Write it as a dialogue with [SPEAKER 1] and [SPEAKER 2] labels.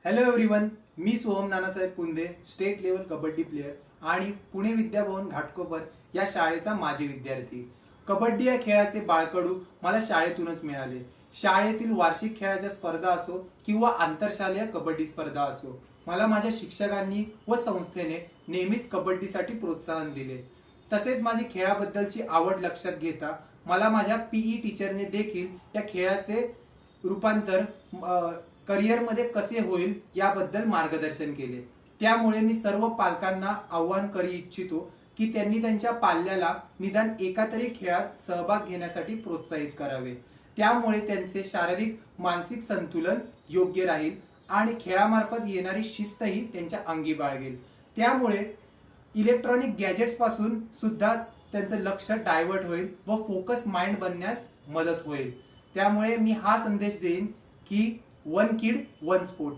[SPEAKER 1] Hello everyone, मी Soham Nanasaheb Punde, state level kabaddi player आणि पुणे विद्याभवन घाटकोपर या शाळेचा माजी विद्यार्थी. कबड्डी या खेळाचे बाळकडू मला शाळेतूनच मिळाले. शाळेतील वार्षिक खेळाच्या स्पर्धा असो किंवा आंतरशालेय कबड्डी स्पर्धा असो, मला माझ्या शिक्षकांनी व संस्थेने नेहमीच कबड्डीसाठी प्रोत्साहन दिले. तसेच माझी खेळाबद्दलची आवड लक्षात घेता मला माझ्या पीई टीचरने देखील या खेळाचे रूपांतर करिअरमध्ये कसे होईल याबद्दल मार्गदर्शन केले. त्यामुळे मी सर्व पालकांना आव्हान करू इच्छितो की त्यांनी त्यांच्या पाल्याला निदान एका तरी खेळात सहभाग घेण्यासाठी प्रोत्साहित करावे. त्यामुळे त्यांचे शारीरिक मानसिक संतुलन योग्य राहील आणि खेळामार्फत येणारी शिस्तही त्यांच्या अंगी बाळगेल. त्यामुळे इलेक्ट्रॉनिक गॅजेट्स पासून सुद्धा त्यांचं लक्ष डायव्हर्ट होईल व फोकस माइंड बनण्यास मदत होईल. त्यामुळे मी हा संदेश देईन की वन किड वन स्पोर्ट.